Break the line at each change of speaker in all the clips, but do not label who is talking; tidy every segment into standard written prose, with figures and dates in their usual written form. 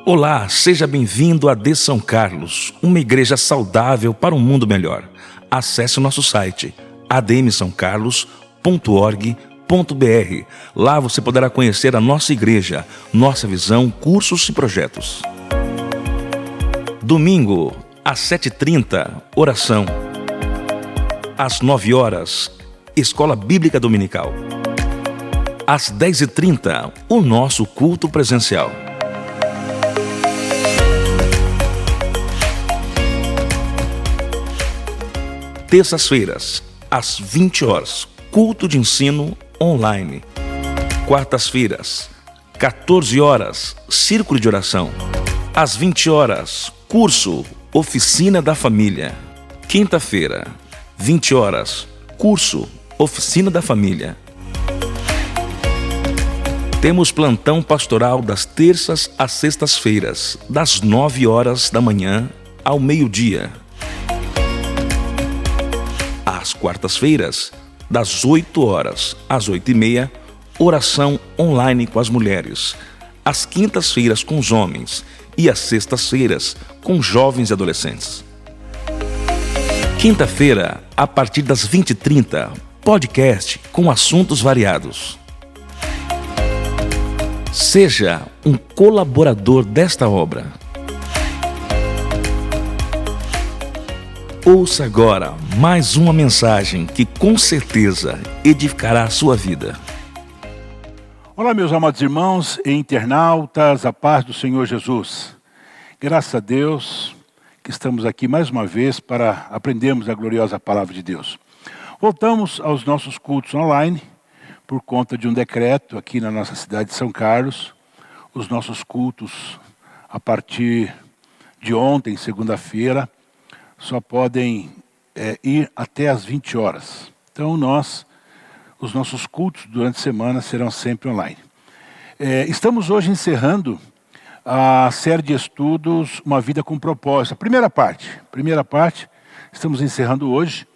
Olá, seja bem-vindo a De São Carlos, uma igreja saudável para um mundo melhor. Acesse o nosso site admsaocarlos.org.br. Lá você poderá conhecer a nossa igreja, nossa visão, cursos e projetos. Domingo, às 7h30, oração. Às 9 horas, Escola Bíblica Dominical. Às 10h30, o nosso culto presencial. Terças-feiras, às 20 horas, culto de ensino online. Quartas-feiras, 14 horas, círculo de oração. Às 20 horas, curso Oficina da Família. Quinta-feira, 20 horas, curso Oficina da Família. Temos plantão pastoral das terças às sextas-feiras, das 9 horas da manhã ao meio-dia. Às quartas-feiras, das 8 horas às 8h30, oração online com as mulheres. Às quintas-feiras com os homens e às sextas-feiras com jovens e adolescentes. Quinta-feira, a partir das 20h30, podcast com assuntos variados. Seja um colaborador desta obra. Ouça agora mais uma mensagem que com certeza edificará a sua vida.
Olá, meus amados irmãos e internautas, a paz do Senhor Jesus. Graças a Deus que estamos aqui mais uma vez para aprendermos a gloriosa palavra de Deus. Voltamos aos nossos cultos online, por conta de um decreto aqui na nossa cidade de São Carlos. Os nossos cultos, a partir de ontem, segunda-feira, só podem ir até às 20 horas. Então os nossos cultos durante a semana serão sempre online. Estamos hoje encerrando a série de estudos Uma Vida com Propósito. Primeira parte, estamos encerrando hoje.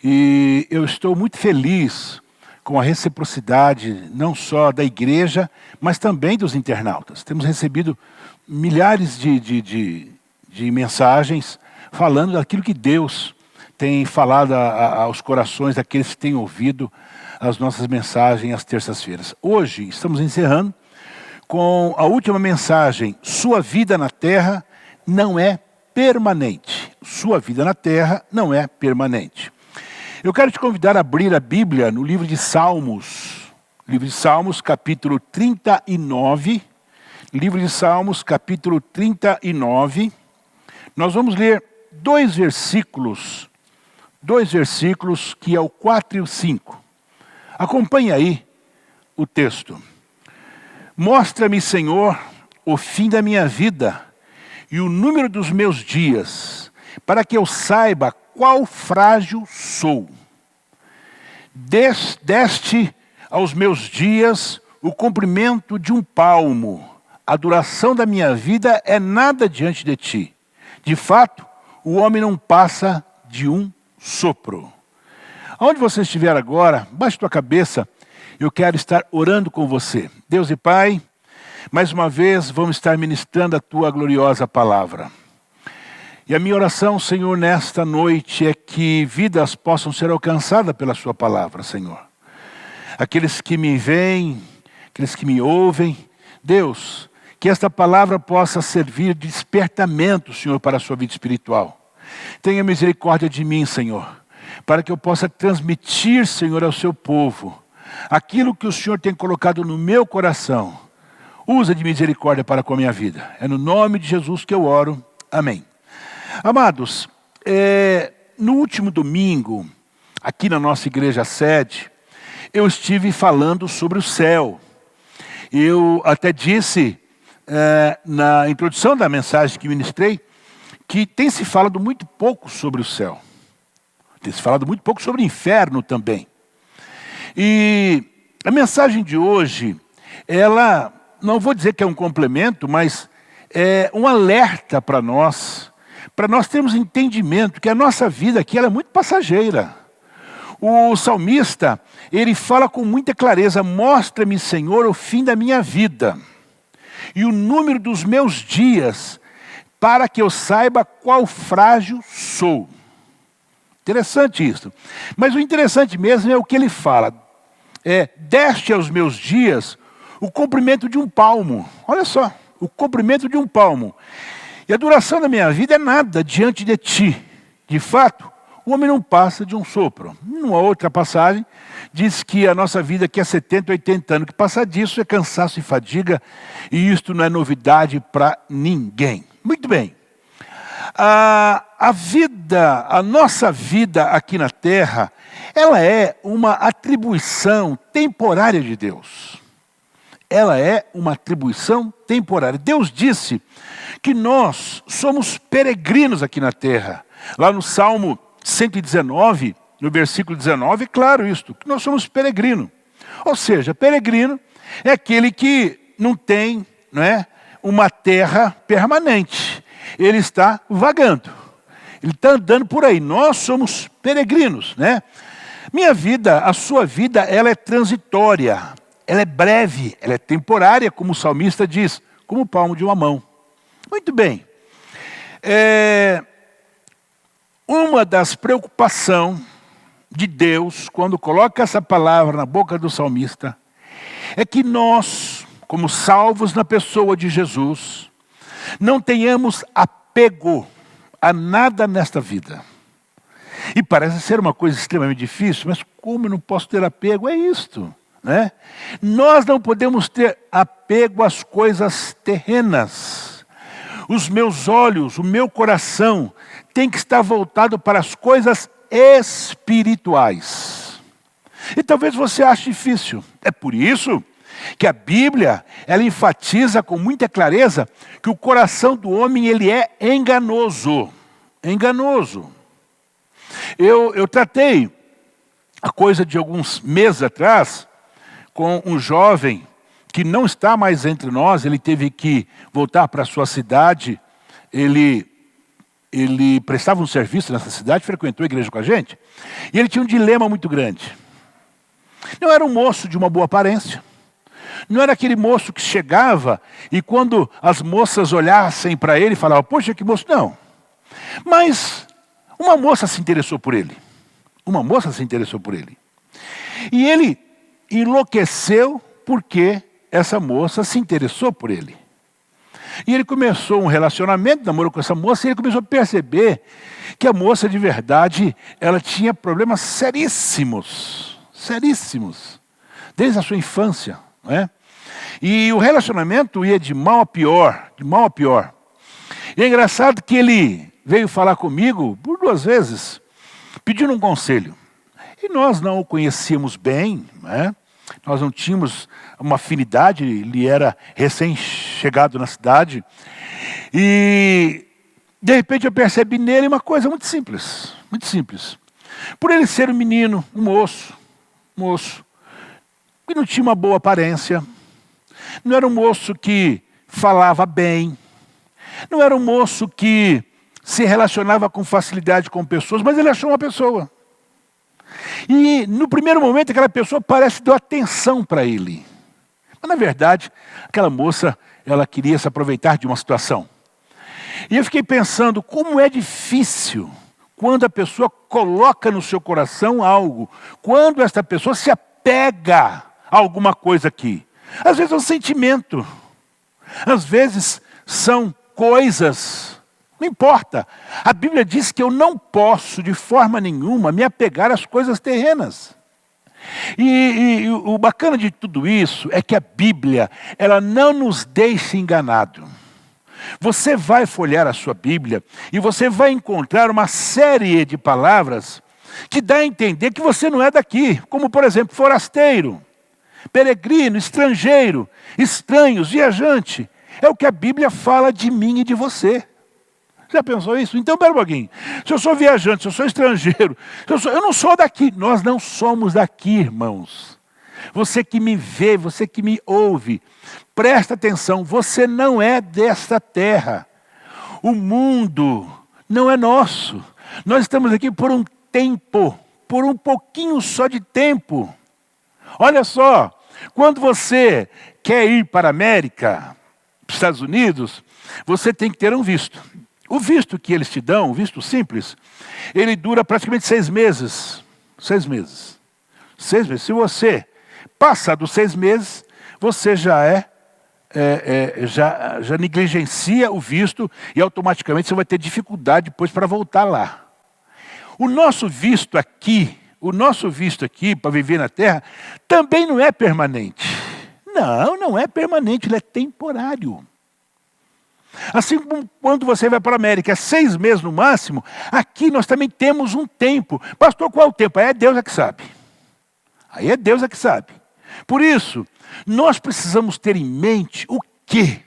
E eu estou muito feliz com a reciprocidade, não só da igreja, mas também dos internautas. Temos recebido milhares de mensagens falando daquilo que Deus tem falado aos corações daqueles que têm ouvido as nossas mensagens às terças-feiras. Hoje estamos encerrando com a última mensagem: sua vida na terra não é permanente. Sua vida na terra não é permanente. Eu quero te convidar a abrir a Bíblia no livro de Salmos. Livro de Salmos, capítulo 39. Livro de Salmos, capítulo 39. Nós vamos ler dois versículos que é o 4 e o 5. Acompanhe aí o texto. Mostra-me, Senhor, o fim da minha vida e o número dos meus dias, para que eu saiba qual frágil sou. Deste aos meus dias o comprimento de um palmo. A duração da minha vida é nada diante de ti. De fato, o homem não passa de um sopro. Aonde você estiver agora, baixe tua cabeça, eu quero estar orando com você. Deus e Pai, mais uma vez vamos estar ministrando a tua gloriosa palavra. E a minha oração, Senhor, nesta noite é que vidas possam ser alcançadas pela sua palavra, Senhor. Aqueles que me veem, aqueles que me ouvem, Deus, que esta palavra possa servir de despertamento, Senhor, para a sua vida espiritual. Tenha misericórdia de mim, Senhor, para que eu possa transmitir, Senhor, ao seu povo aquilo que o Senhor tem colocado no meu coração. Usa de misericórdia para com a minha vida. É no nome de Jesus que eu oro. Amém. Amados, no último domingo, aqui na nossa igreja sede, eu estive falando sobre o céu. Eu até disse na introdução da mensagem que ministrei, que tem se falado muito pouco sobre o céu. Tem se falado muito pouco sobre o inferno também. E a mensagem de hoje, ela, não vou dizer que é um complemento, mas é um alerta para nós termos entendimento que a nossa vida aqui ela é muito passageira. O salmista, ele fala com muita clareza: mostra-me, Senhor, o fim da minha vida e o número dos meus dias, para que eu saiba qual frágil sou. Interessante isso. Mas o interessante mesmo é o que ele fala. Deste aos meus dias o comprimento de um palmo. Olha só, o comprimento de um palmo. E a duração da minha vida é nada diante de ti. De fato, o homem não passa de um sopro. Numa outra passagem, diz que a nossa vida aqui é 70, 80 anos. Que passar disso é cansaço e fadiga, e isto não é novidade para ninguém. Muito bem. A nossa vida aqui na Terra, ela é uma atribuição temporária de Deus. Ela é uma atribuição temporária. Deus disse que nós somos peregrinos aqui na Terra. Lá no Salmo 119, no versículo 19, é claro isto, que nós somos peregrino. Ou seja, peregrino é aquele que não tem, uma terra permanente. Ele está vagando. Ele está andando por aí. Nós somos peregrinos, Minha vida, a sua vida, ela é transitória. Ela é breve, ela é temporária, como o salmista diz, como o palmo de uma mão. Muito bem. Uma das preocupações de Deus, quando coloca essa palavra na boca do salmista, é que nós, como salvos na pessoa de Jesus, não tenhamos apego a nada nesta vida. E parece ser uma coisa extremamente difícil, mas como eu não posso ter apego? É isto, Nós não podemos ter apego às coisas terrenas. Os meus olhos, o meu coração, tem que estar voltado para as coisas espirituais. E talvez você ache difícil. É por isso que a Bíblia, ela enfatiza com muita clareza que o coração do homem, ele é enganoso. Enganoso. Eu tratei, a coisa de alguns meses atrás, com um jovem que não está mais entre nós. Ele teve que voltar para a sua cidade. Ele prestava um serviço nessa cidade, frequentou a igreja com a gente, e ele tinha um dilema muito grande. Não era um moço de uma boa aparência, não era aquele moço que chegava e quando as moças olhassem para ele, falavam, poxa, que moço, não. Mas uma moça se interessou por ele. Uma moça se interessou por ele. E ele enlouqueceu porque essa moça se interessou por ele. E ele começou um relacionamento, namorou com essa moça, e ele começou a perceber que a moça de verdade, ela tinha problemas seríssimos, desde a sua infância, E o relacionamento ia de mal a pior, de mal a pior. E é engraçado que ele veio falar comigo por 2 vezes, pedindo um conselho. E nós não o conhecíamos bem, Nós não tínhamos uma afinidade, ele era recém-chegado na cidade. E, de repente, eu percebi nele uma coisa muito simples, muito simples. Por ele ser um menino, um moço, que não tinha uma boa aparência, não era um moço que falava bem, não era um moço que se relacionava com facilidade com pessoas, mas ele achou uma pessoa. E no primeiro momento aquela pessoa parece que deu atenção para ele. Mas na verdade, aquela moça, ela queria se aproveitar de uma situação. E eu fiquei pensando como é difícil quando a pessoa coloca no seu coração algo. Quando esta pessoa se apega a alguma coisa aqui. Às vezes é um sentimento. Às vezes são coisas. Não importa. A Bíblia diz que eu não posso, de forma nenhuma, me apegar às coisas terrenas. E o bacana de tudo isso é que a Bíblia, ela não nos deixa enganado. Você vai folhear a sua Bíblia e você vai encontrar uma série de palavras que dá a entender que você não é daqui. Como, por exemplo, forasteiro, peregrino, estrangeiro, estranhos, viajante. É o que a Bíblia fala de mim e de você. Já pensou isso? Então, pera um pouquinho. Se eu sou viajante, se eu sou estrangeiro, eu não sou daqui. Nós não somos daqui, irmãos. Você que me vê, você que me ouve, presta atenção, você não é desta terra. O mundo não é nosso. Nós estamos aqui por um tempo, por um pouquinho só de tempo. Olha só, quando você quer ir para a América, para os Estados Unidos, você tem que ter um visto. O visto que eles te dão, o visto simples, ele dura praticamente 6 meses. 6 meses. 6 meses. Se você passar dos 6 meses, você já já negligencia o visto e automaticamente você vai ter dificuldade depois para voltar lá. O nosso visto aqui para viver na Terra, também não é permanente. Não é permanente, ele é temporário. Assim como quando você vai para a América, 6 meses no máximo, aqui nós também temos um tempo. Pastor, qual é o tempo? Aí é Deus é que sabe. Aí é Deus é que sabe. Por isso, nós precisamos ter em mente o quê?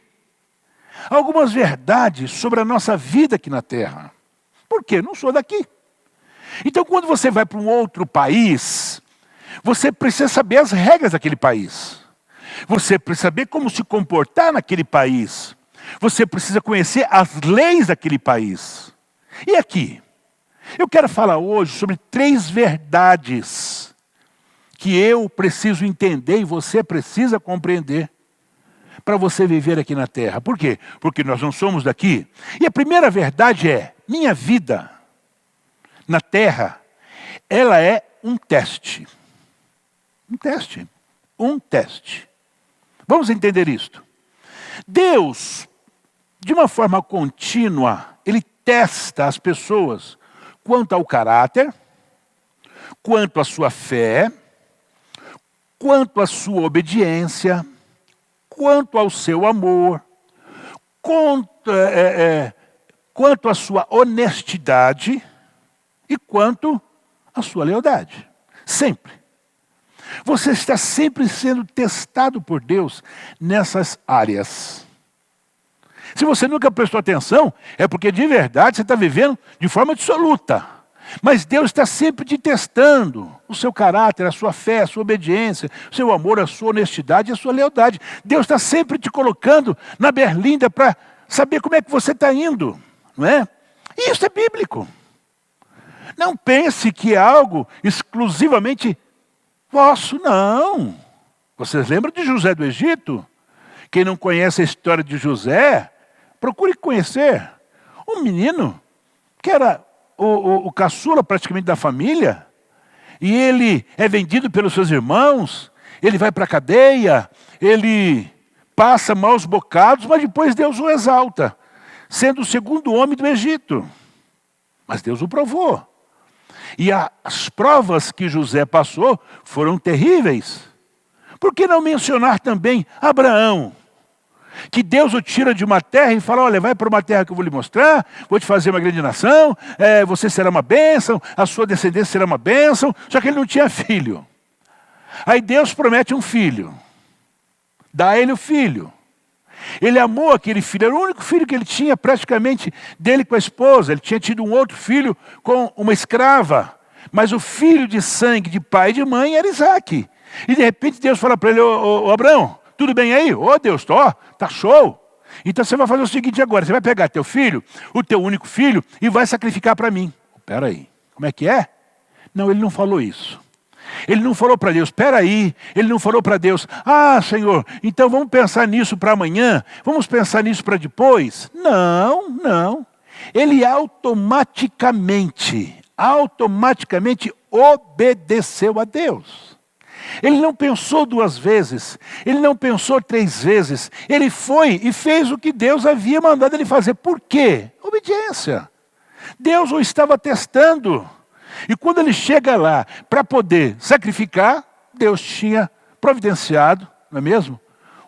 Algumas verdades sobre a nossa vida aqui na Terra. Por quê? Não sou daqui. Então, quando você vai para um outro país, você precisa saber as regras daquele país. Você precisa saber como se comportar naquele país. Você precisa conhecer as leis daquele país. E aqui? Eu quero falar hoje sobre 3 verdades que eu preciso entender e você precisa compreender para você viver aqui na Terra. Por quê? Porque nós não somos daqui. E a primeira verdade é, minha vida na Terra, ela é um teste. Um teste. Um teste. Vamos entender isto. Deus, de uma forma contínua, ele testa as pessoas quanto ao caráter, quanto à sua fé, quanto à sua obediência, quanto ao seu amor, quanto à sua honestidade e quanto à sua lealdade. Sempre. Você está sempre sendo testado por Deus nessas áreas. Se você nunca prestou atenção, é porque de verdade você está vivendo de forma absoluta. Mas Deus está sempre te testando o seu caráter, a sua fé, a sua obediência, o seu amor, a sua honestidade e a sua lealdade. Deus está sempre te colocando na berlinda para saber como é que você está indo, não é? E isso é bíblico. Não pense que é algo exclusivamente vosso, não. Vocês lembram de José do Egito? Quem não conhece a história de José, procure conhecer. Um menino que era o caçula praticamente da família, e ele é vendido pelos seus irmãos, ele vai para a cadeia, ele passa maus bocados, mas depois Deus o exalta, sendo o segundo homem do Egito. Mas Deus o provou. E as provas que José passou foram terríveis. Por que não mencionar também Abraão? Que Deus o tira de uma terra e fala, olha, vai para uma terra que eu vou lhe mostrar, vou te fazer uma grande nação, você será uma bênção, a sua descendência será uma bênção, só que ele não tinha filho. Aí Deus promete um filho, dá a ele o filho. Ele amou aquele filho, era o único filho que ele tinha praticamente dele com a esposa, ele tinha tido um outro filho com uma escrava, mas o filho de sangue de pai e de mãe era Isaque. E de repente Deus fala para ele, ô Abraão, tudo bem aí? Ô Deus, tá show. Então você vai fazer o seguinte agora, você vai pegar teu filho, o teu único filho, e vai sacrificar para mim. Espera aí, como é que é? Não, ele não falou isso. Ele não falou para Deus, espera aí. Ele não falou para Deus, Senhor, então vamos pensar nisso para amanhã, vamos pensar nisso para depois. Não. Ele automaticamente obedeceu a Deus. Ele não pensou 2 vezes, ele não pensou 3 vezes, ele foi e fez o que Deus havia mandado ele fazer. Por quê? Obediência. Deus o estava testando. E quando ele chega lá para poder sacrificar, Deus tinha providenciado, não é mesmo?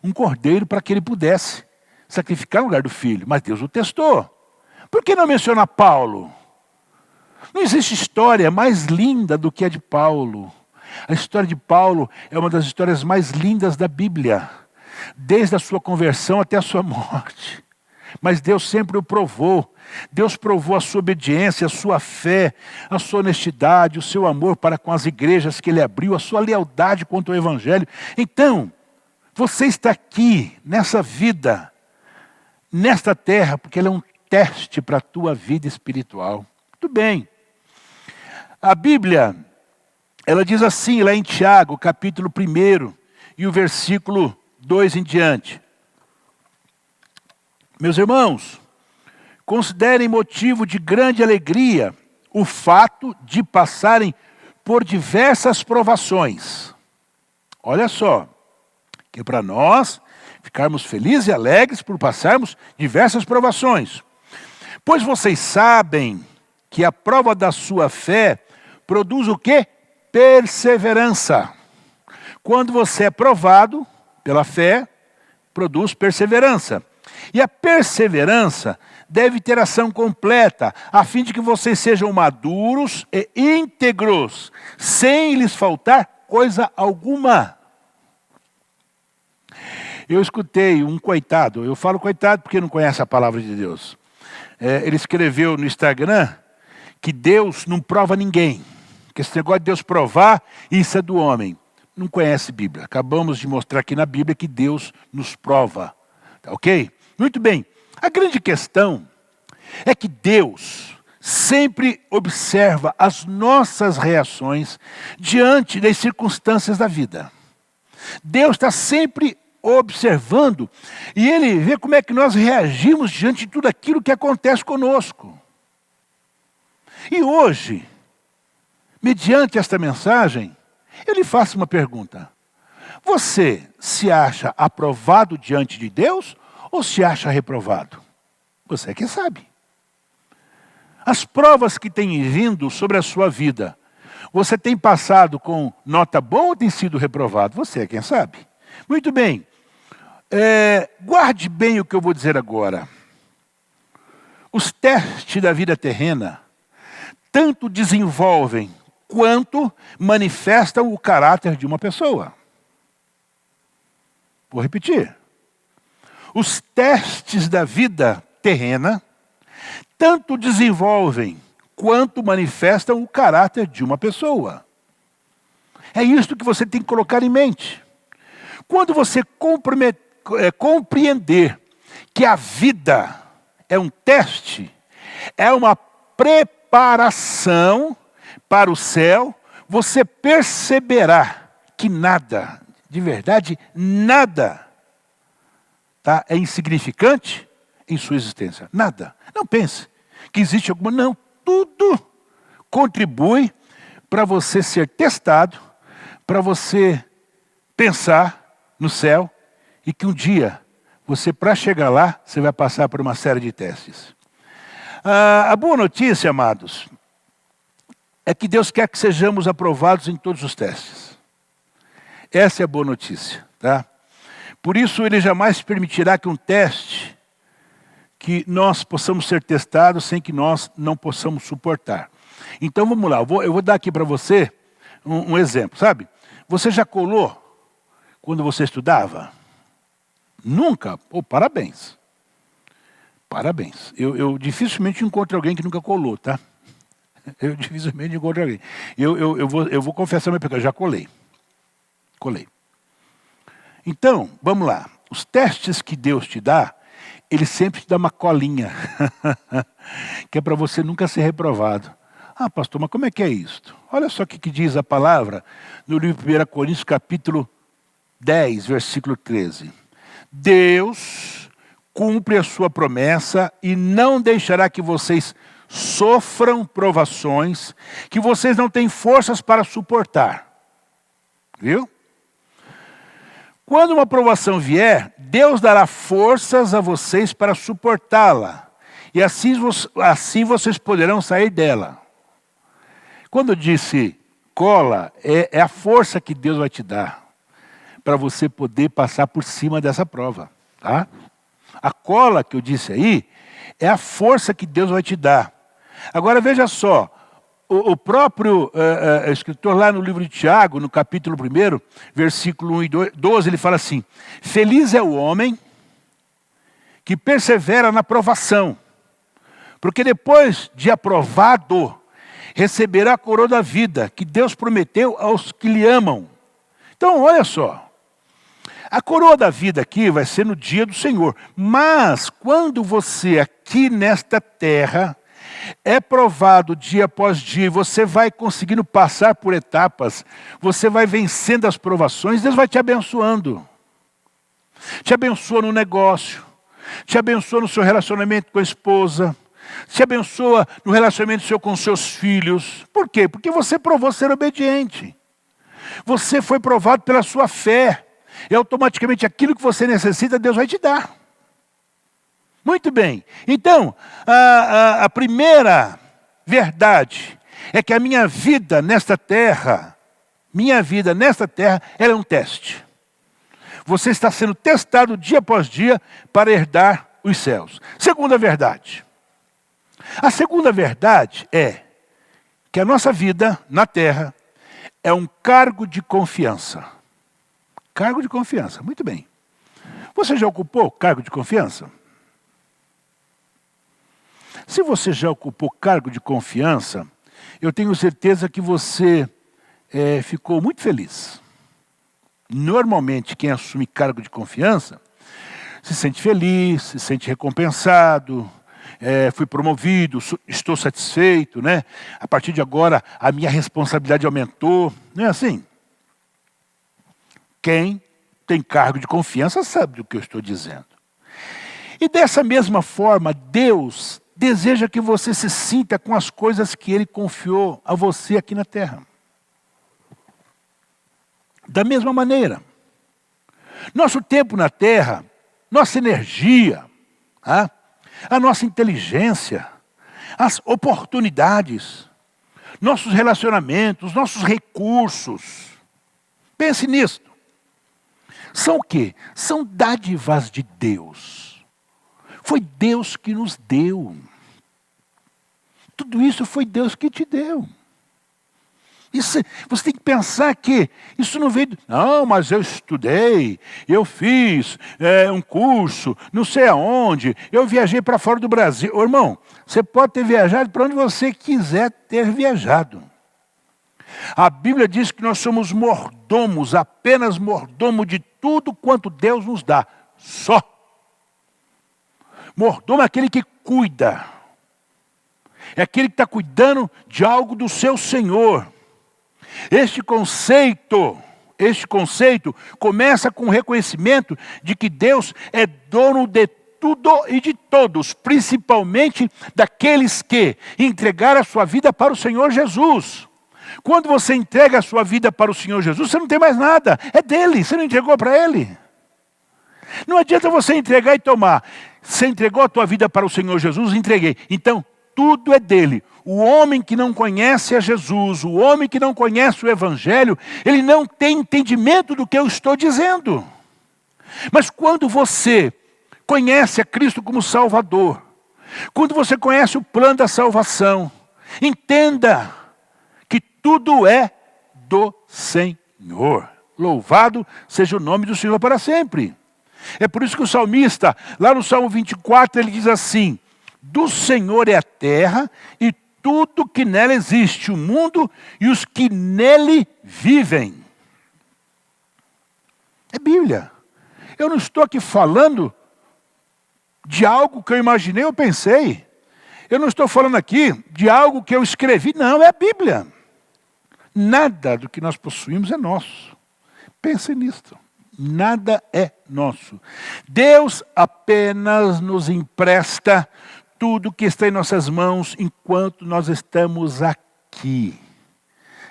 Um cordeiro para que ele pudesse sacrificar no lugar do filho. Mas Deus o testou. Por que não mencionar Paulo? Não existe história mais linda do que a de Paulo. A história de Paulo é uma das histórias mais lindas da Bíblia, desde a sua conversão até a sua morte. Mas Deus sempre o provou. Deus provou a sua obediência, a sua fé, a sua honestidade, o seu amor para com as igrejas que ele abriu, a sua lealdade contra o Evangelho. Então, você está aqui, nessa vida, nesta terra, porque ela é um teste para a tua vida espiritual. Muito bem. A Bíblia, ela diz assim, lá em Tiago, capítulo 1, e o versículo 2 em diante. Meus irmãos, considerem motivo de grande alegria o fato de passarem por diversas provações. Olha só, que para nós ficarmos felizes e alegres por passarmos diversas provações. Pois vocês sabem que a prova da sua fé produz o quê? Perseverança. Quando você é provado pela fé, produz perseverança. E a perseverança deve ter ação completa, a fim de que vocês sejam maduros e íntegros, sem lhes faltar coisa alguma. Eu escutei um coitado, eu falo coitado porque não conhece a palavra de Deus. Ele escreveu no Instagram que Deus não prova ninguém, que esse negócio de Deus provar, isso é do homem. Não conhece Bíblia. Acabamos de mostrar aqui na Bíblia que Deus nos prova. Tá ok? Muito bem. A grande questão é que Deus sempre observa as nossas reações diante das circunstâncias da vida. Deus está sempre observando e Ele vê como é que nós reagimos diante de tudo aquilo que acontece conosco. E hoje, mediante esta mensagem, eu lhe faço uma pergunta. Você se acha aprovado diante de Deus ou se acha reprovado? Você é quem sabe. As provas que têm vindo sobre a sua vida, você tem passado com nota boa ou tem sido reprovado? Você é quem sabe. Muito bem. Guarde bem o que eu vou dizer agora. Os testes da vida terrena tanto desenvolvem quanto manifestam o caráter de uma pessoa. Vou repetir. Os testes da vida terrena tanto desenvolvem quanto manifestam o caráter de uma pessoa. É isso que você tem que colocar em mente. Quando você compreender que a vida é um teste, é uma preparação para o céu, você perceberá que nada, de verdade, nada, tá, é insignificante em sua existência. Nada. Não pense que existe alguma... Não, tudo contribui para você ser testado, para você pensar no céu e que um dia, você para chegar lá, você vai passar por uma série de testes. A boa notícia, amados, é que Deus quer que sejamos aprovados em todos os testes. Essa é a boa notícia, tá? Por isso, Ele jamais permitirá que um teste, que nós possamos ser testados sem que nós não possamos suportar. Então, vamos lá, eu vou dar aqui para você um exemplo, sabe? Você já colou quando você estudava? Nunca? Pô, parabéns. Parabéns. Eu dificilmente encontro alguém que nunca colou, tá? Eu dificilmente encontro alguém. Eu vou confessar meu pecado, eu já colei. Colei. Então, vamos lá. Os testes que Deus te dá, Ele sempre te dá uma colinha. Que é para você nunca ser reprovado. Ah, pastor, mas como é que é isso? Olha só o que diz a palavra no livro de 1 Coríntios, capítulo 10, versículo 13. Deus cumpre a sua promessa e não deixará que vocês sofram provações que vocês não têm forças para suportar. Viu? Quando uma provação vier, Deus dará forças a vocês para suportá-la. E assim vocês poderão sair dela. Quando eu disse cola, é a força que Deus vai te dar para você poder passar por cima dessa prova. Tá? A cola que eu disse aí é a força que Deus vai te dar. Agora veja só, o próprio escritor lá no livro de Tiago, no capítulo 1, versículo 1 e 12, ele fala assim: feliz é o homem que persevera na provação, porque depois de aprovado, receberá a coroa da vida, que Deus prometeu aos que lhe amam. Então, olha só. A coroa da vida aqui vai ser no dia do Senhor. Mas, quando você aqui nesta terra é provado dia após dia, você vai conseguindo passar por etapas, você vai vencendo as provações, Deus vai te abençoando. Te abençoa no negócio, te abençoa no seu relacionamento com a esposa, te abençoa no relacionamento seu com seus filhos. Por quê? Porque você provou ser obediente. Você foi provado pela sua fé. E automaticamente aquilo que você necessita, Deus vai te dar. Muito bem. Então, a primeira verdade é que a minha vida nesta terra, ela é um teste. Você está sendo testado dia após dia para herdar os céus. Segunda verdade. A segunda verdade é que a nossa vida na terra é um cargo de confiança. Cargo de confiança, muito bem. Você já ocupou cargo de confiança? Se você já ocupou cargo de confiança, eu tenho certeza que você ficou muito feliz. Normalmente, quem assume cargo de confiança se sente feliz, se sente recompensado, fui promovido, estou satisfeito, né? A partir de agora, a minha responsabilidade aumentou. Não é assim? Quem tem cargo de confiança sabe do que eu estou dizendo. E dessa mesma forma, Deus deseja que você se sinta com as coisas que Ele confiou a você aqui na terra. Da mesma maneira, nosso tempo na terra, nossa energia, a nossa inteligência, as oportunidades, nossos relacionamentos, nossos recursos. Pense nisso. São o quê? São dádivas de Deus. Foi Deus que nos deu. Tudo isso foi Deus que te deu. Isso, você tem que pensar que isso não veio... Não, mas eu estudei, eu fiz um curso, não sei aonde, eu viajei para fora do Brasil. Ô, irmão, você pode ter viajado para onde você quiser ter viajado. A Bíblia diz que nós somos mordomos, apenas mordomo de tudo quanto Deus nos dá. Só. Mordomo é aquele que cuida. É aquele que está cuidando de algo do seu Senhor. Este conceito começa com o reconhecimento de que Deus é dono de tudo e de todos, principalmente daqueles que entregaram a sua vida para o Senhor Jesus. Quando você entrega a sua vida para o Senhor Jesus, você não tem mais nada, é dele, você não entregou para ele. Não adianta você entregar e tomar. Você entregou a tua vida para o Senhor Jesus, entreguei. Então, tudo é dele. O homem que não conhece a Jesus, o homem que não conhece o Evangelho, ele não tem entendimento do que eu estou dizendo. Mas quando você conhece a Cristo como Salvador, quando você conhece o plano da salvação, entenda que tudo é do Senhor. Louvado seja o nome do Senhor para sempre. É por isso que o salmista, lá no Salmo 24, ele diz assim: do Senhor é a terra e tudo que nela existe, o mundo e os que nele vivem. É Bíblia. Eu não estou aqui falando de algo que eu imaginei ou pensei. Eu não estou falando aqui de algo que eu escrevi. Não, é a Bíblia. Nada do que nós possuímos é nosso. Pense nisso. Nada é nosso. Deus apenas nos empresta tudo que está em nossas mãos enquanto nós estamos aqui.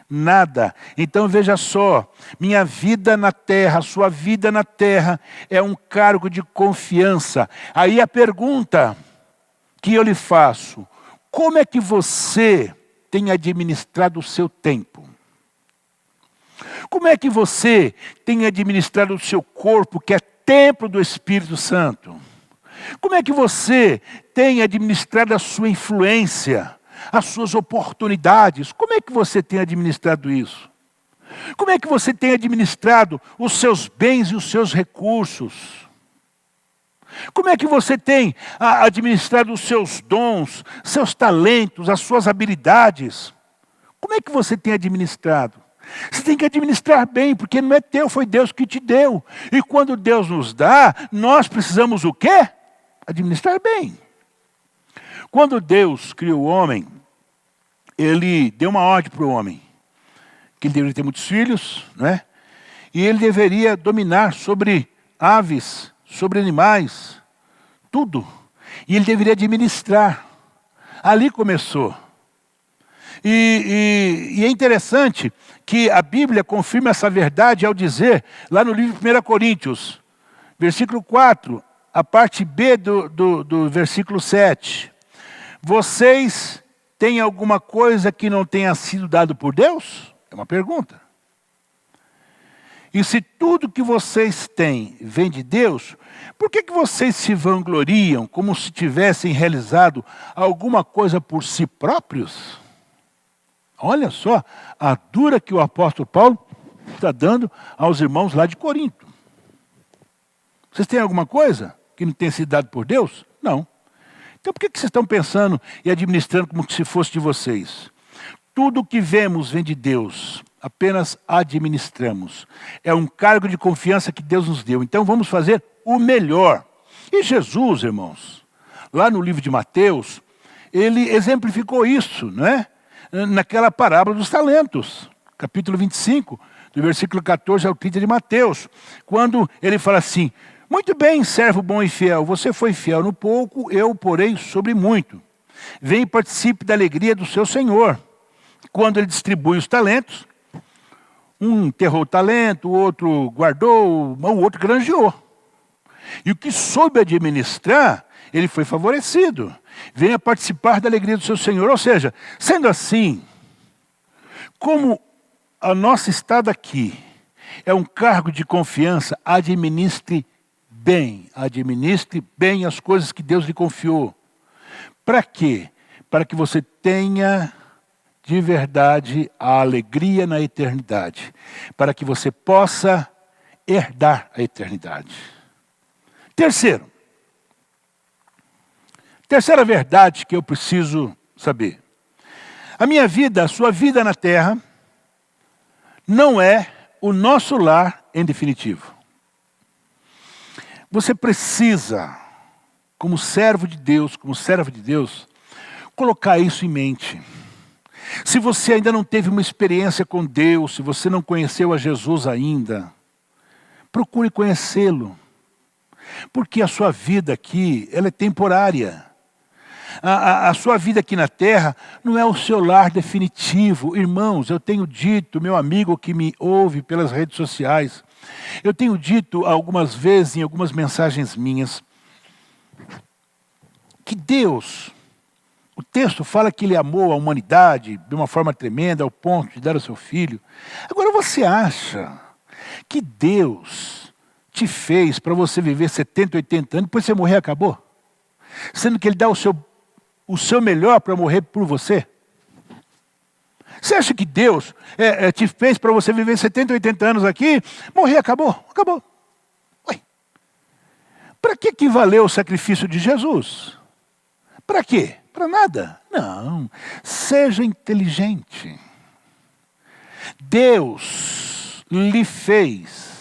Nada. Então veja só, minha vida na terra, sua vida na terra é um cargo de confiança. Aí a pergunta que eu lhe faço: como é que você tem administrado o seu tempo? Como é que você tem administrado o seu corpo, que é templo do Espírito Santo? Como é que você tem administrado a sua influência, as suas oportunidades? Como é que você tem administrado isso? Como é que você tem administrado os seus bens e os seus recursos? Como é que você tem administrado os seus dons, seus talentos, as suas habilidades? Como é que você tem administrado? Você tem que administrar bem, porque não é teu, foi Deus que te deu. E quando Deus nos dá, nós precisamos o quê? Administrar bem. Quando Deus criou o homem, Ele deu uma ordem para o homem, que ele deveria ter muitos filhos, né? E ele deveria dominar sobre aves, sobre animais, tudo. E ele deveria administrar. Ali começou. E é interessante que a Bíblia confirma essa verdade ao dizer, lá no livro de 1 Coríntios, versículo 4, a parte B do versículo 7. Vocês têm alguma coisa que não tenha sido dado por Deus? É uma pergunta. E se tudo que vocês têm vem de Deus, por que vocês se vangloriam como se tivessem realizado alguma coisa por si próprios? Olha só a dura que o apóstolo Paulo está dando aos irmãos lá de Corinto. Vocês têm alguma coisa que não tenha sido dado por Deus? Não. Então por que vocês estão pensando e administrando como se fosse de vocês? Tudo o que vemos vem de Deus, apenas administramos. É um cargo de confiança que Deus nos deu. Então vamos fazer o melhor. E Jesus, irmãos, lá no livro de Mateus, ele exemplificou isso, não é? Naquela parábola dos talentos, capítulo 25, do versículo 14 ao 30 de Mateus, quando ele fala assim: muito bem, servo bom e fiel, você foi fiel no pouco, eu o porei sobre muito. Vem e participe da alegria do seu Senhor. Quando ele distribui os talentos, um enterrou o talento, o outro guardou, o outro granjeou. E o que soube administrar, ele foi favorecido. Venha participar da alegria do seu Senhor. Ou seja, sendo assim, como a nossa estada aqui é um cargo de confiança, administre bem as coisas que Deus lhe confiou. Para quê? Para que você tenha de verdade a alegria na eternidade. Para que você possa herdar a eternidade. Terceira verdade que eu preciso saber. A minha vida, a sua vida na terra, não é o nosso lar em definitivo. Você precisa, como servo de Deus, como serva de Deus, colocar isso em mente. Se você ainda não teve uma experiência com Deus, se você não conheceu a Jesus ainda, procure conhecê-lo. Porque a sua vida aqui, ela é temporária. A sua vida aqui na terra não é o seu lar definitivo. Irmãos, eu tenho dito, meu amigo que me ouve pelas redes sociais, eu tenho dito algumas vezes em algumas mensagens minhas, que Deus, o texto fala que Ele amou a humanidade de uma forma tremenda, ao ponto de dar o seu Filho. Agora você acha que Deus te fez para você viver 70, 80 anos, depois você morrer e acabou? Sendo que Ele dá o seu melhor para morrer por você? Você acha que Deus te fez para você viver 70, 80 anos aqui, morrer e acabou? Acabou. Ué. Para que valeu o sacrifício de Jesus? Para quê? Para nada. Não. Seja inteligente. Deus lhe fez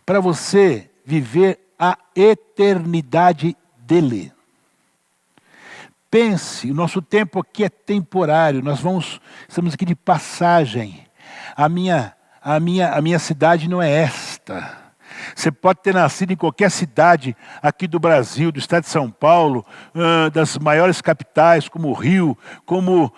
para você viver a eternidade dele. Pense, o nosso tempo aqui é temporário, estamos aqui de passagem. A minha cidade não é esta. Você pode ter nascido em qualquer cidade aqui do Brasil, do estado de São Paulo, das maiores capitais, como Rio, como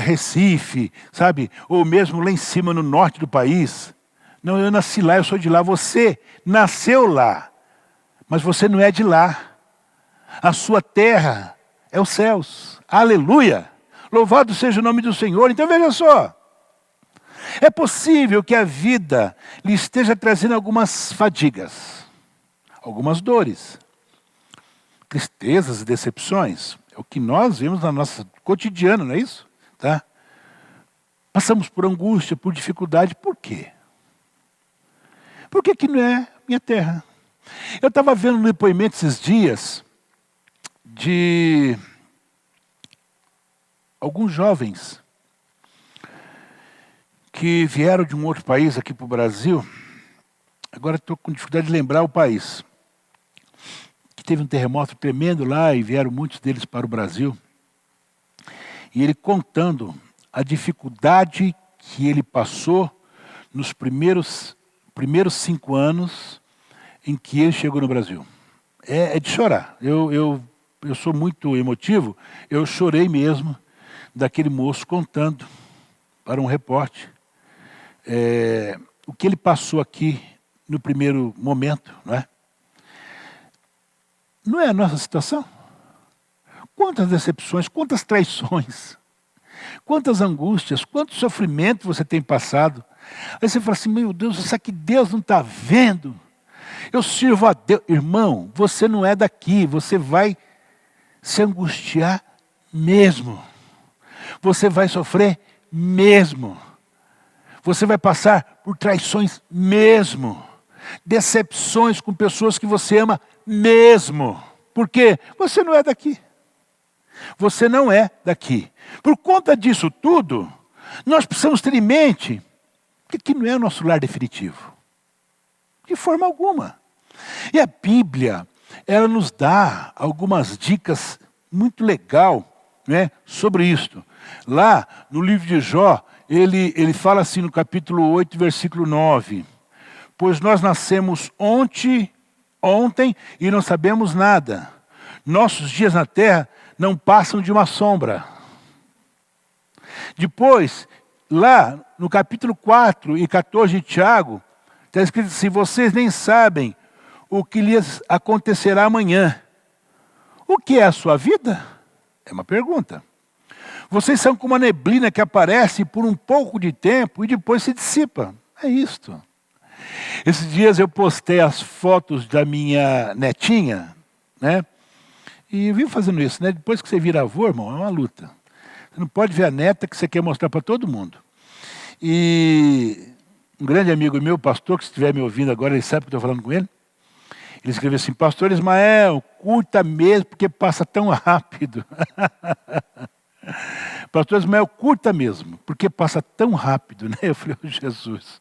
Recife, sabe? Ou mesmo lá em cima, no norte do país. Não, eu nasci lá, eu sou de lá. Você nasceu lá, mas você não é de lá. A sua terra é os céus. Aleluia! Louvado seja o nome do Senhor. Então veja só. É possível que a vida lhe esteja trazendo algumas fadigas, algumas dores, tristezas e decepções. É o que nós vemos na nossa cotidiano, não é isso? Tá? Passamos por angústia, por dificuldade. Por quê? Por que não é minha terra? Eu estava vendo no depoimento esses dias de alguns jovens que vieram de um outro país aqui para o Brasil. Agora estou com dificuldade de lembrar o país. Que teve um terremoto tremendo lá e vieram muitos deles para o Brasil. E ele contando a dificuldade que ele passou nos primeiros 5 anos em que ele chegou no Brasil. é de chorar. Eu sou muito emotivo, eu chorei mesmo daquele moço contando para um repórter o que ele passou aqui no primeiro momento, não é? Não é a nossa situação? Quantas decepções, quantas traições, quantas angústias, quanto sofrimento você tem passado. Aí você fala assim, meu Deus, será que Deus não está vendo? Eu sirvo a Deus. Irmão, você não é daqui, você vai se angustiar mesmo. Você vai sofrer mesmo. Você vai passar por traições mesmo. Decepções com pessoas que você ama mesmo. Por quê? Você não é daqui. Você não é daqui. Por conta disso tudo, nós precisamos ter em mente que aqui não é o nosso lar definitivo. De forma alguma. E a Bíblia, ela nos dá algumas dicas muito legais, né, sobre isto. Lá no livro de Jó, ele fala assim no capítulo 8, versículo 9. Pois nós nascemos ontem e não sabemos nada. Nossos dias na terra não passam de uma sombra. Depois, lá no capítulo 4 e 14 de Tiago, está escrito assim, vocês nem sabem o que lhes acontecerá amanhã. O que é a sua vida? É uma pergunta. Vocês são como uma neblina que aparece por um pouco de tempo e depois se dissipa. É isto. Esses dias eu postei as fotos da minha netinha, né? E eu vim fazendo isso, né? Depois que você vira avô, irmão, é uma luta. Você não pode ver a neta que você quer mostrar para todo mundo. E um grande amigo meu, pastor, que estiver me ouvindo agora, ele sabe que eu estou falando com ele. Ele escreveu assim, pastor Ismael, curta mesmo, porque passa tão rápido. Pastor Ismael, curta mesmo, porque passa tão rápido, né? Eu falei, oh, Jesus.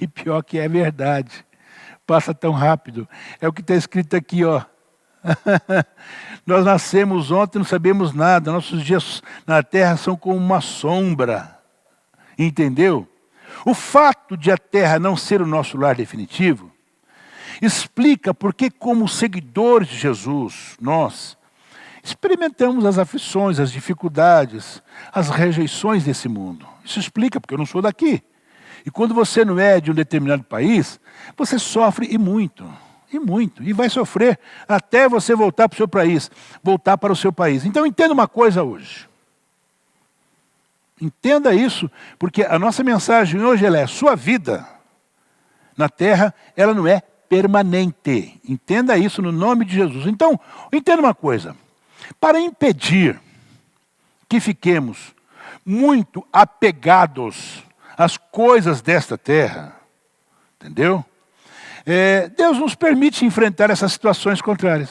E pior que é verdade. Passa tão rápido. É o que está escrito aqui, ó. Nós nascemos ontem, não sabemos nada. Nossos dias na terra são como uma sombra. Entendeu? O fato de a terra não ser o nosso lar definitivo explica porque, como seguidores de Jesus, nós experimentamos as aflições, as dificuldades, as rejeições desse mundo. Isso explica porque eu não sou daqui. E quando você não é de um determinado país, você sofre e muito, e vai sofrer até você voltar para o seu país, voltar para o seu país. Então entenda uma coisa hoje. Entenda isso, porque a nossa mensagem hoje ela é sua vida na terra, ela não é permanente. Entenda isso no nome de Jesus. Então, entenda uma coisa. Para impedir que fiquemos muito apegados às coisas desta terra, entendeu? Deus nos permite enfrentar essas situações contrárias.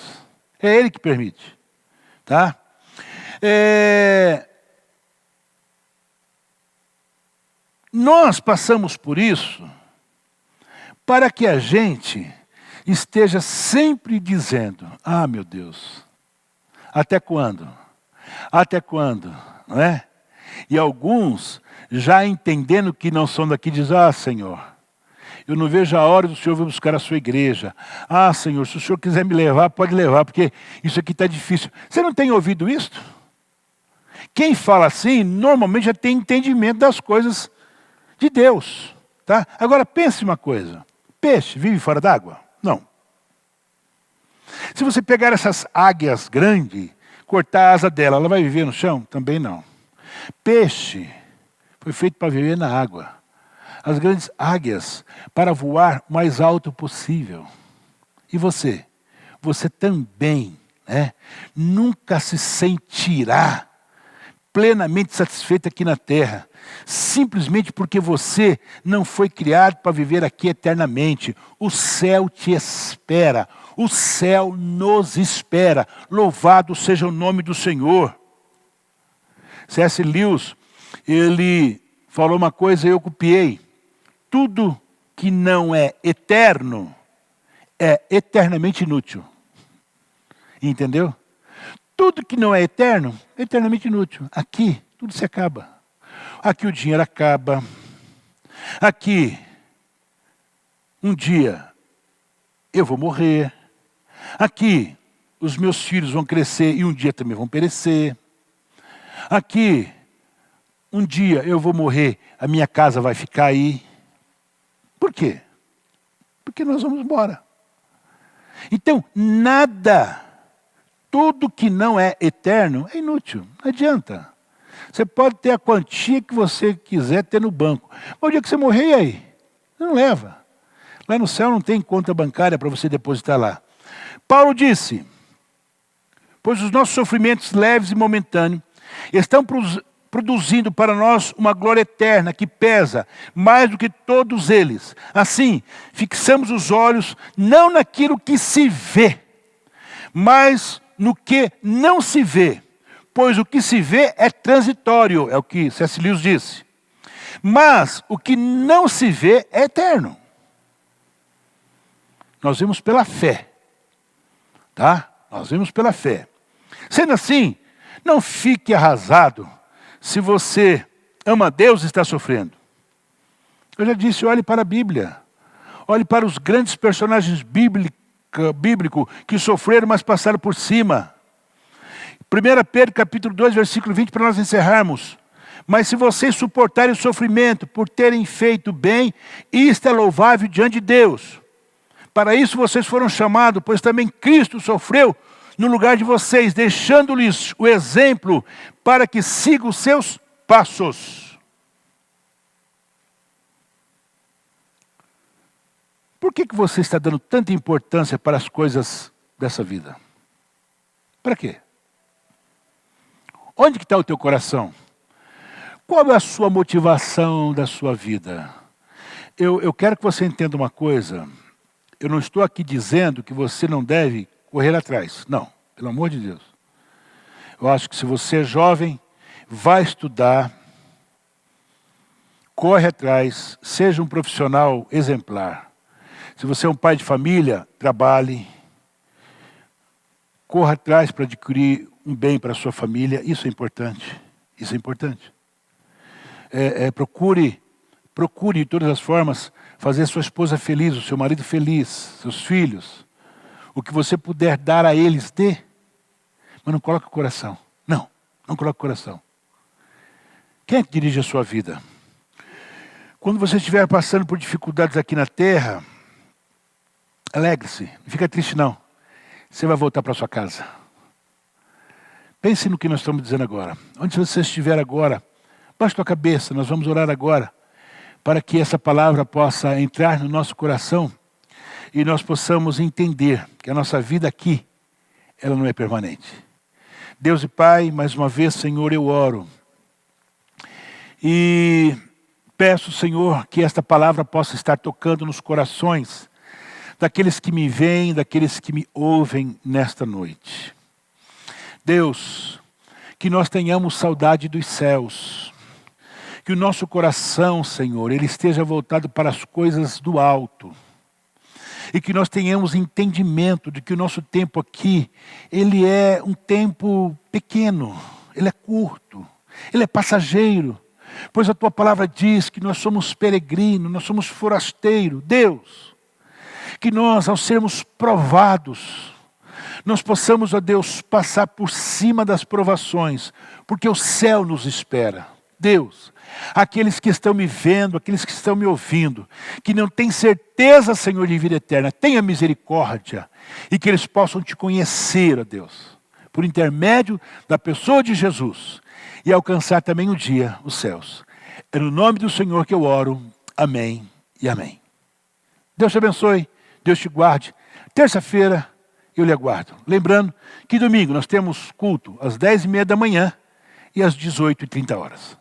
É Ele que permite. Tá? Nós passamos por isso para que a gente esteja sempre dizendo, ah, meu Deus, até quando? Até quando? Não é? E alguns, já entendendo que não são daqui, dizem, ah, Senhor, eu não vejo a hora do Senhor vir buscar a sua igreja. Ah, Senhor, se o Senhor quiser me levar, pode levar, porque isso aqui está difícil. Você não tem ouvido isso? Quem fala assim, normalmente já tem entendimento das coisas de Deus. Tá? Agora, pense uma coisa. Peixe vive fora d'água? Não. Se você pegar essas águias grandes, cortar a asa dela, ela vai viver no chão? Também não. Peixe foi feito para viver na água. As grandes águias para voar o mais alto possível. E você? Você também, né? Nunca se sentirá plenamente satisfeito aqui na terra, simplesmente porque você não foi criado para viver aqui eternamente. O céu te espera, o céu nos espera. Louvado seja o nome do Senhor. C.S. Lewis, ele falou uma coisa e eu copiei. Tudo que não é eterno é eternamente inútil. Entendeu? Tudo que não é eterno é eternamente inútil. Aqui, tudo se acaba. Aqui o dinheiro acaba. Aqui, um dia, eu vou morrer. Aqui, os meus filhos vão crescer e um dia também vão perecer. Aqui, um dia eu vou morrer, a minha casa vai ficar aí. Por quê? Porque nós vamos embora. Então, nada, tudo que não é eterno é inútil, não adianta. Você pode ter a quantia que você quiser ter no banco. Mas o dia que você morrer, e aí? Você não leva. Lá no céu não tem conta bancária para você depositar lá. Paulo disse, pois os nossos sofrimentos leves e momentâneos estão produzindo para nós uma glória eterna que pesa mais do que todos eles. Assim, fixamos os olhos não naquilo que se vê, mas no que não se vê. Pois o que se vê é transitório, é o que C.S. Lewis disse. Mas o que não se vê é eterno. Nós vemos pela fé. Tá? Nós vemos pela fé. Sendo assim, não fique arrasado se você ama Deus e está sofrendo. Eu já disse, olhe para a Bíblia. Olhe para os grandes personagens bíblicos que sofreram, mas passaram por cima. 1 Pedro capítulo 2, versículo 20, para nós encerrarmos. Mas se vocês suportarem o sofrimento por terem feito bem, isto é louvável diante de Deus. Para isso vocês foram chamados, pois também Cristo sofreu no lugar de vocês, deixando-lhes o exemplo para que sigam os seus passos. Por que você está dando tanta importância para as coisas dessa vida? Para quê? Onde que está o teu coração? Qual é a sua motivação da sua vida? Eu quero que você entenda uma coisa. Eu não estou aqui dizendo que você não deve correr atrás. Não, pelo amor de Deus. Eu acho que se você é jovem, vai estudar, corre atrás, seja um profissional exemplar. Se você é um pai de família, trabalhe, corra atrás para adquirir um bem para a sua família, isso é importante. Isso é importante. Procure de todas as formas fazer sua esposa feliz, o seu marido feliz, seus filhos. O que você puder dar a eles, dê. Mas não coloque o coração. Não coloque o coração. Quem é que dirige a sua vida? Quando você estiver passando por dificuldades aqui na terra, alegre-se, não fica triste não. Você vai voltar para sua casa. Pense no que nós estamos dizendo agora. Onde você estiver agora, baixe tua cabeça, nós vamos orar agora, para que essa palavra possa entrar no nosso coração e nós possamos entender que a nossa vida aqui, ela não é permanente. Deus e Pai, mais uma vez, Senhor, eu oro. E peço, Senhor, que esta palavra possa estar tocando nos corações daqueles que me veem, daqueles que me ouvem nesta noite. Deus, que nós tenhamos saudade dos céus. Que o nosso coração, Senhor, ele esteja voltado para as coisas do alto. E que nós tenhamos entendimento de que o nosso tempo aqui, ele é um tempo pequeno, ele é curto, ele é passageiro. Pois a Tua palavra diz que nós somos peregrinos, nós somos forasteiros. Deus, que nós, ao sermos provados, nós possamos, ó Deus, passar por cima das provações, porque o céu nos espera. Deus, aqueles que estão me vendo, aqueles que estão me ouvindo, que não têm certeza, Senhor, de vida eterna, tenha misericórdia e que eles possam Te conhecer, ó Deus, por intermédio da pessoa de Jesus e alcançar também um dia os céus. É no nome do Senhor que eu oro. Amém e amém. Deus te abençoe, Deus te guarde. Terça-feira eu lhe aguardo. Lembrando que domingo nós temos culto às 10h30 da manhã e às 18h30.